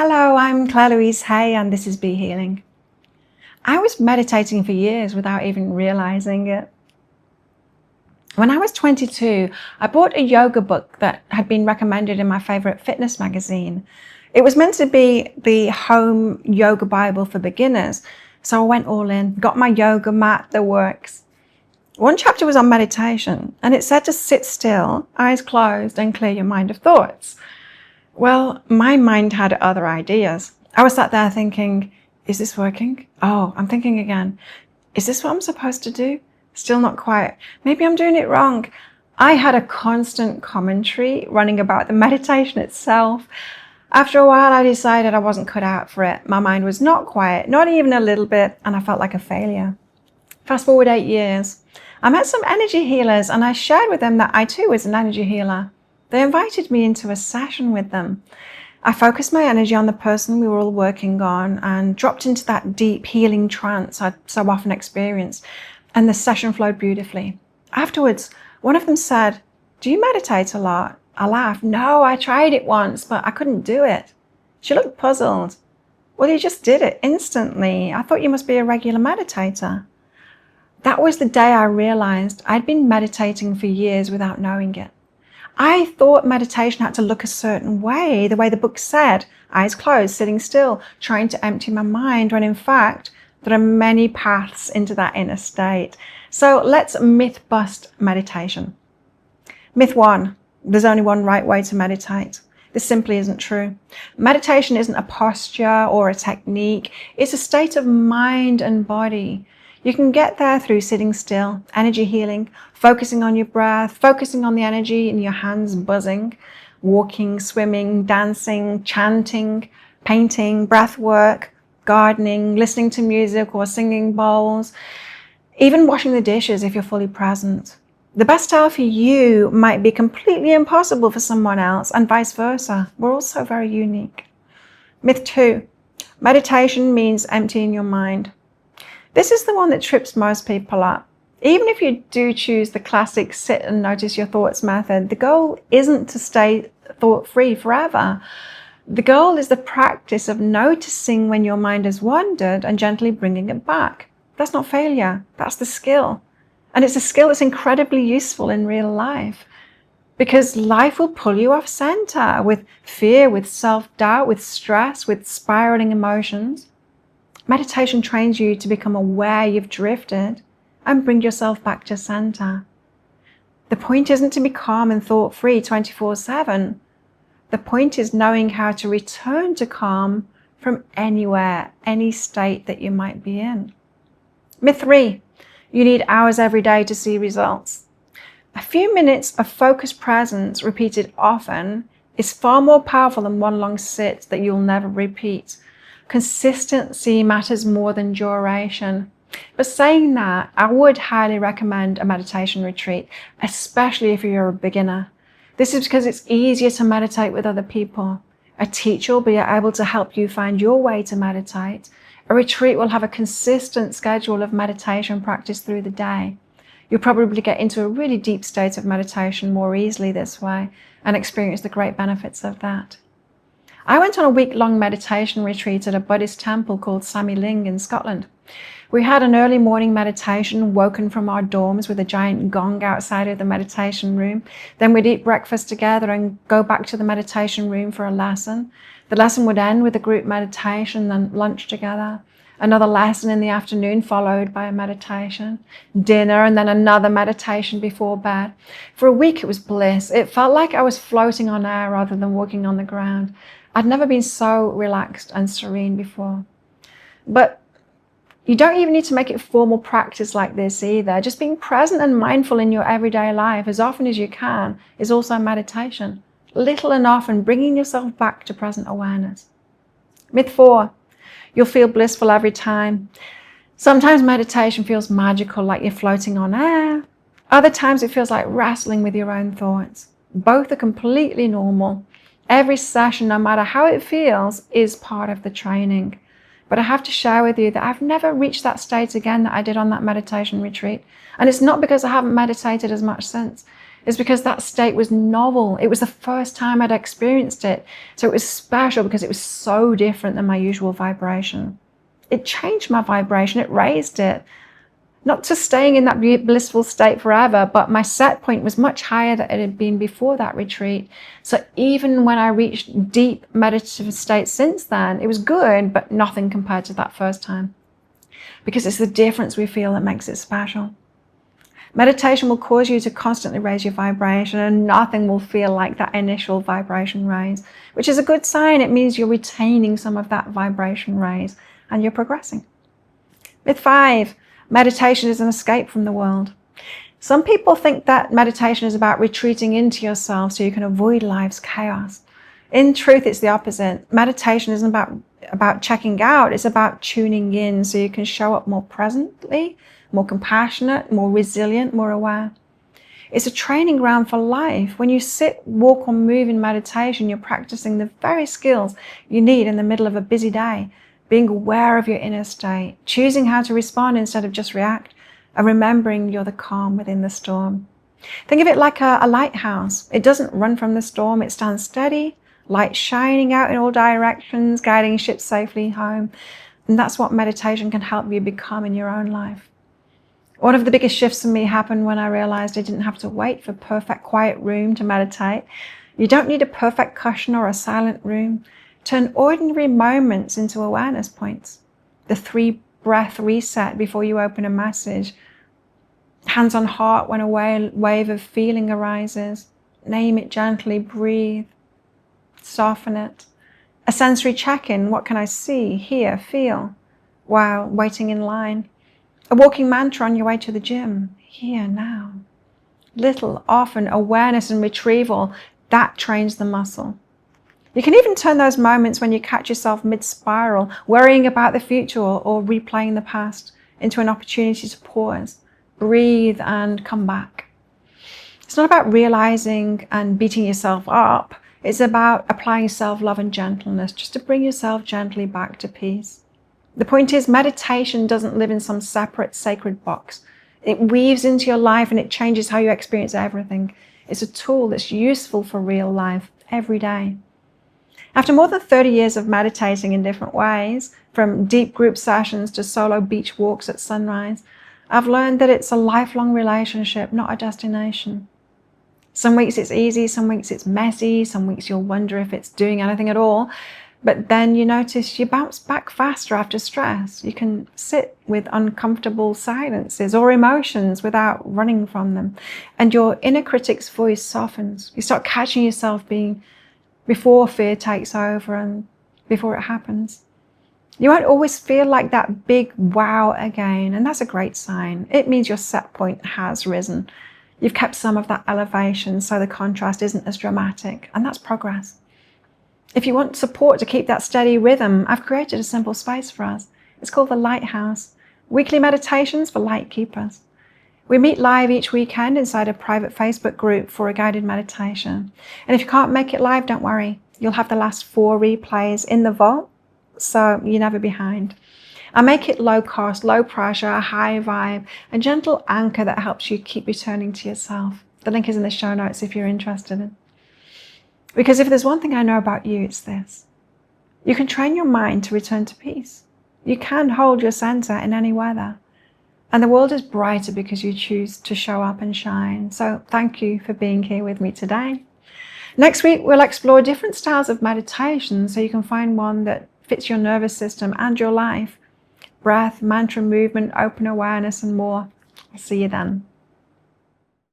Hello, I'm Louise. Hey, and this is Be Healing. I was meditating for years without even realizing it. When I was 22, I bought a yoga book that had been recommended in my favorite fitness magazine. It was meant to be the home yoga Bible for beginners, so I went all in, got my yoga mat, the works. One chapter was on meditation, and it said to sit still, eyes closed, and clear your mind of thoughts. Well, my mind had other ideas. I was sat there thinking, is this working? Oh, I'm thinking again. Is this what I'm supposed to do? Still not quite. Maybe I'm doing it wrong. I had a constant commentary running about the meditation itself. After a while, I decided I wasn't cut out for it. My mind was not quiet, not even a little bit, and I felt like a failure. Fast forward 8 years. I met some energy healers, and I shared with them that I too was an energy healer. They invited me into a session with them. I focused my energy on the person we were all working on and dropped into that deep healing trance I'd so often experienced, and the session flowed beautifully. Afterwards, one of them said, "Do you meditate a lot?" I laughed. "No, I tried it once, but I couldn't do it." She looked puzzled. "Well, you just did it instantly. I thought you must be a regular meditator." That was the day I realized I'd been meditating for years without knowing it. I thought meditation had to look a certain way, the way the book said, eyes closed, sitting still, trying to empty my mind, when in fact, there are many paths into that inner state. So let's myth bust meditation. Myth 1, there's only one right way to meditate. This simply isn't true. Meditation isn't a posture or a technique. It's a state of mind and body. You can get there through sitting still, energy healing, focusing on your breath, focusing on the energy in your hands buzzing, walking, swimming, dancing, chanting, painting, breath work, gardening, listening to music or singing bowls, even washing the dishes if you're fully present. The best style for you might be completely impossible for someone else, and vice versa. We're all so very unique. Myth 2, meditation means emptying your mind. This is the one that trips most people up. Even if you do choose the classic sit and notice your thoughts method, the goal isn't to stay thought-free forever. The goal is the practice of noticing when your mind has wandered and gently bringing it back. That's not failure, that's the skill. And it's a skill that's incredibly useful in real life, because life will pull you off center with fear, with self-doubt, with stress, with spiraling emotions. Meditation trains you to become aware you've drifted and bring yourself back to center. The point isn't to be calm and thought-free 24/7. The point is knowing how to return to calm from anywhere, any state that you might be in. Myth 3, you need hours every day to see results. A few minutes of focused presence repeated often is far more powerful than one long sit that you'll never repeat. Consistency matters more than duration. But saying that, I would highly recommend a meditation retreat, especially if you're a beginner. This is because it's easier to meditate with other people. A teacher will be able to help you find your way to meditate. A retreat will have a consistent schedule of meditation practice through the day. You'll probably get into a really deep state of meditation more easily this way and experience the great benefits of that. I went on a week-long meditation retreat at a Buddhist temple called Sami Ling in Scotland. We had an early morning meditation, woken from our dorms with a giant gong outside of the meditation room. Then we'd eat breakfast together and go back to the meditation room for a lesson. The lesson would end with a group meditation, then lunch together. Another lesson in the afternoon followed by a meditation, dinner, and then another meditation before bed. For a week it was bliss. It felt like I was floating on air rather than walking on the ground. I'd never been so relaxed and serene before. But you don't even need to make it formal practice like this either. Just being present and mindful in your everyday life as often as you can is also meditation. Little and often, bringing yourself back to present awareness. Myth 4, you'll feel blissful every time. Sometimes meditation feels magical, like you're floating on air. Other times it feels like wrestling with your own thoughts. Both are completely normal. Every session, no matter how it feels, is part of the training. But I have to share with you that I've never reached that state again that I did on that meditation retreat. And it's not because I haven't meditated as much since. is because that state was novel. It was the first time I'd experienced it. So it was special because it was so different than my usual vibration. It changed my vibration, it raised it. Not just staying in that blissful state forever, but my set point was much higher than it had been before that retreat. So even when I reached deep meditative states since then, it was good, but nothing compared to that first time. Because it's the difference we feel that makes it special. Meditation will cause you to constantly raise your vibration, and nothing will feel like that initial vibration raise, which is a good sign. It means you're retaining some of that vibration raise and you're progressing. Myth 5, meditation is an escape from the world. Some people think that meditation is about retreating into yourself so you can avoid life's chaos. In truth, it's the opposite. Meditation isn't about checking out. It's about tuning in so you can show up more presently, more compassionate, more resilient, more aware. It's a training ground for life. When you sit, walk, or move in meditation, you're practicing the very skills you need in the middle of a busy day, being aware of your inner state, choosing how to respond instead of just react, and remembering you're the calm within the storm. Think of it like a lighthouse. It doesn't run from the storm. It stands steady, light shining out in all directions, guiding ships safely home. And that's what meditation can help you become in your own life. One of the biggest shifts in me happened when I realized I didn't have to wait for a perfect quiet room to meditate. You don't need a perfect cushion or a silent room. Turn ordinary moments into awareness points. The 3-breath reset before you open a message. Hands on heart when a wave of feeling arises. Name it gently, breathe, soften it. A sensory check-in, what can I see, hear, feel while waiting in line? A walking mantra on your way to the gym, here, now. Little, often, awareness and retrieval, that trains the muscle. You can even turn those moments when you catch yourself mid-spiral, worrying about the future or replaying the past, into an opportunity to pause, breathe, and come back. It's not about realizing and beating yourself up. It's about applying self-love and gentleness just to bring yourself gently back to peace. The point is, meditation doesn't live in some separate sacred box. It weaves into your life and it changes how you experience everything. It's a tool that's useful for real life every day. After more than 30 years of meditating in different ways, from deep group sessions to solo beach walks at sunrise, I've learned that it's a lifelong relationship, not a destination. Some weeks it's easy, some weeks it's messy, some weeks you'll wonder if it's doing anything at all. But then you notice you bounce back faster after stress. You can sit with uncomfortable silences or emotions without running from them. And your inner critic's voice softens. You start catching yourself being before fear takes over and before it happens. You won't always feel like that big wow again, and that's a great sign. It means your set point has risen. You've kept some of that elevation so the contrast isn't as dramatic, and that's progress. If you want support to keep that steady rhythm, I've created a simple space for us. It's called the Lighthouse, weekly meditations for light keepers. We meet live each weekend inside a private Facebook group for a guided meditation. And if you can't make it live, don't worry. You'll have the last 4 replays in the vault, so you're never behind. I make it low cost, low pressure, high vibe, a gentle anchor that helps you keep returning to yourself. The link is in the show notes if you're interested. Because if there's one thing I know about you, it's this. You can train your mind to return to peace. You can hold your center in any weather. And the world is brighter because you choose to show up and shine. So thank you for being here with me today. Next week, we'll explore different styles of meditation so you can find one that fits your nervous system and your life. Breath, mantra movement, open awareness, and more. I'll see you then.